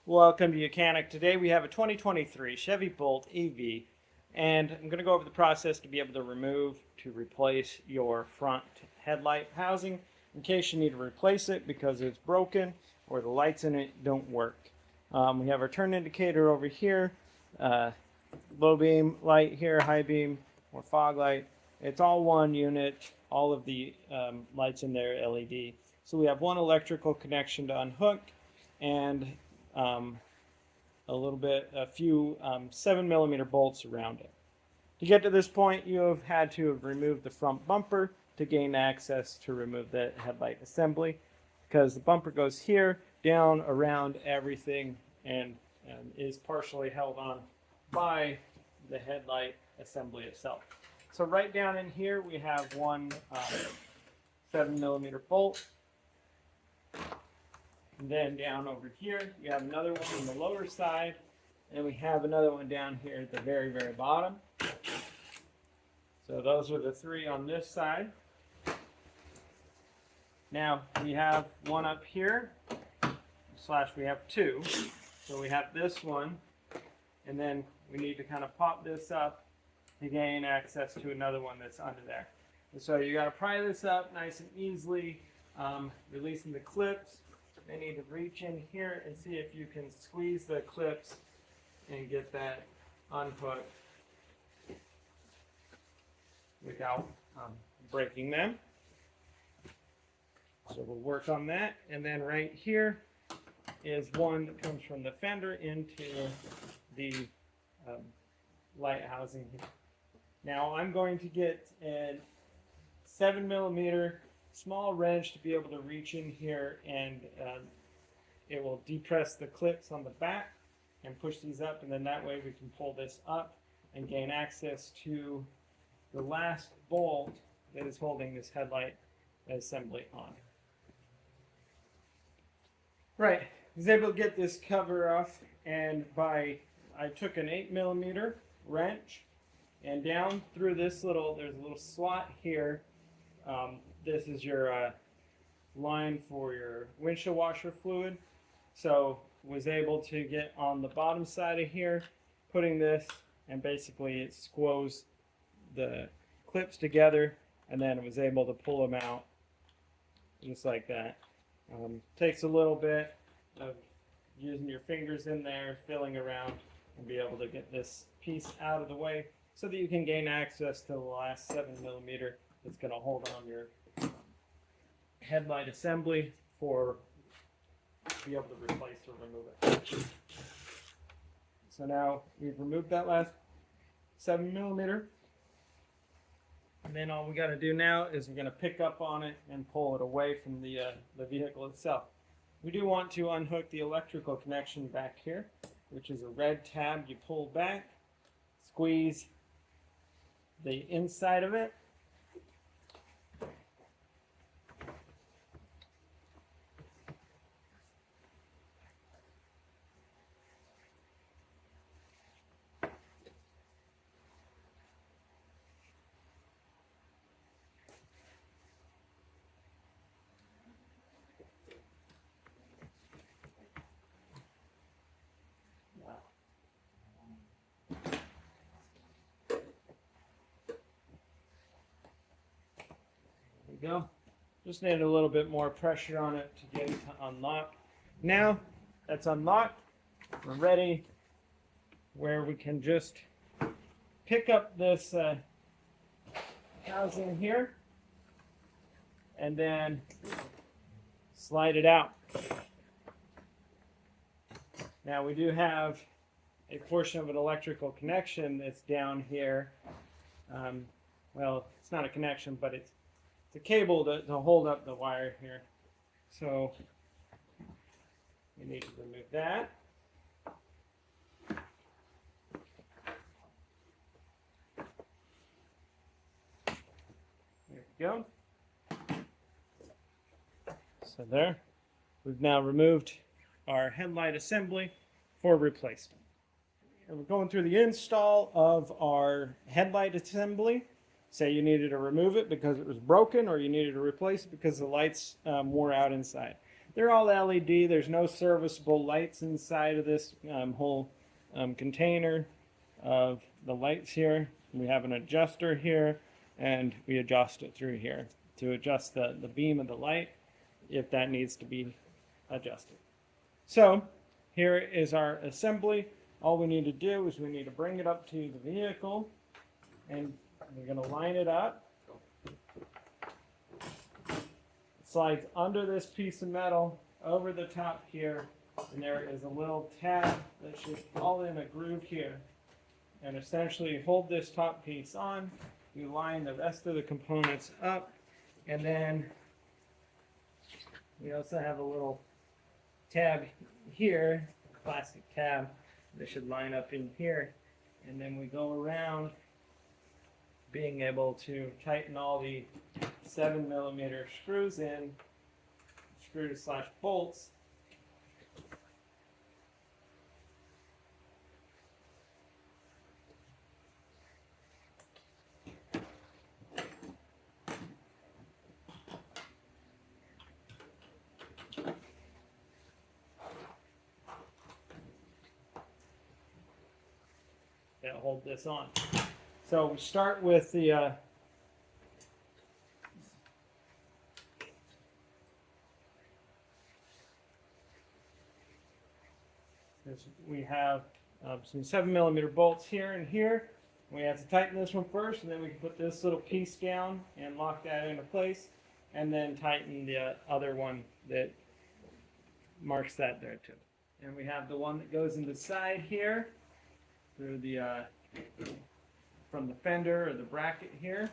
Welcome to Mechanic. Today we have a 2023 Chevy Bolt EUV, and I'm going to go over the process to be able to replace your front headlight housing in case you need to replace it because it's broken or the lights in it don't work. We have our turn indicator over here, low beam light here, high beam or fog light. It's all one unit, all of the lights in there LED. So we have one electrical connection to unhook and a few 7mm bolts around it. To get to this point, you have had to have removed the front bumper to gain access to remove the headlight assembly, because the bumper goes here, down, around everything, and is partially held on by the headlight assembly itself. So right down in here, we have one 7mm bolt. And then down over here, you have another one on the lower side, and we have another one down here at the very, very bottom. So those are the three on this side. Now we have one up here, / we have two. So we have this one, and then we need to kind of pop this up to gain access to another one that's under there. And so you got to pry this up nice and easily, releasing the clips. I need to reach in here and see if you can squeeze the clips and get that unhooked without breaking them. So we'll work on that. And then right here is one that comes from the fender into the light housing here. Now I'm going to get a 7mm small wrench to be able to reach in here, and it will depress the clips on the back and push these up, and then that way we can pull this up and gain access to the last bolt that is holding this headlight assembly on. Right, I was able to get this cover off, and I took an 8mm wrench, and down through this there's a little slot here. This is your line for your windshield washer fluid. So was able to get on the bottom side of here, putting this, and basically it squoze the clips together, and then was able to pull them out just like that. Takes a little bit of using your fingers in there, feeling around, and be able to get this piece out of the way so that you can gain access to the last 7mm that's going to hold on your headlight assembly to be able to replace or remove it. So now we've removed that last 7mm, and then all we got to do now is we're going to pick up on it and pull it away from the vehicle itself. We do want to unhook the electrical connection back here, which is a red tab. You pull back, squeeze the inside of it, go. Just need a little bit more pressure on it to get it to unlock. Now that's unlocked, we're ready where we can just pick up this housing here and then slide it out. Now we do have a portion of an electrical connection that's down here. Well, it's not a connection, but it's a cable to hold up the wire here. So we need to remove that. There we go. So there, we've now removed our headlight assembly for replacement. And we're going through the install of our headlight assembly. Say you needed to remove it because it was broken, or you needed to replace it because the lights wore out inside. they're all LED. There's no serviceable lights inside of this whole container of the lights here. We have an adjuster here, and we adjust it through here to adjust the beam of the light if that needs to be adjusted. So here is our assembly. All we need to do is we need to bring it up to the vehicle, and we're going to line it up. It slides under this piece of metal over the top here, and there is a little tab that should fall in a groove here, and essentially hold this top piece on. You line the rest of the components up, and then we also have a little tab here, plastic tab, that should line up in here, and then we go around being able to tighten all the 7mm screws in, screws/bolts. That hold this on. So we start with the we have some 7mm bolts here and here. We have to tighten this one first, and then we can put this little piece down and lock that into place, and then tighten the other one that marks that there too. And we have the one that goes in the side here through the from the fender or the bracket here.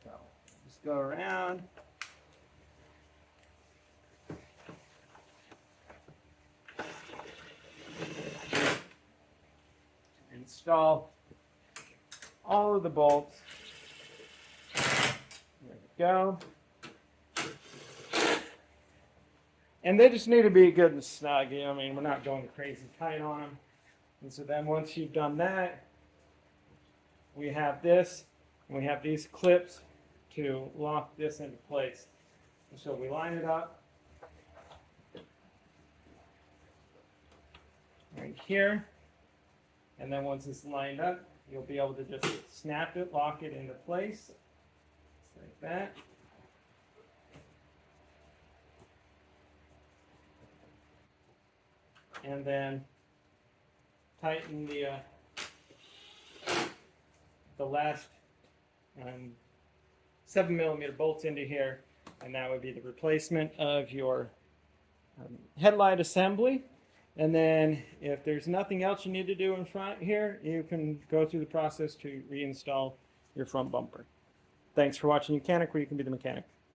So just go around. Install all of the bolts. There we go. And they just need to be good and snug. I mean, we're not going crazy tight on them. And so then once you've done that, we have this, and we have these clips to lock this into place. And so we line it up right here. And then once it's lined up, you'll be able to just snap it, lock it into place, just like that. And then tighten the last 7mm bolts into here, and that would be the replacement of your headlight assembly. And then if there's nothing else you need to do in front here, you can go through the process to reinstall your front bumper. Thanks for watching Mechanic, where you can be the mechanic.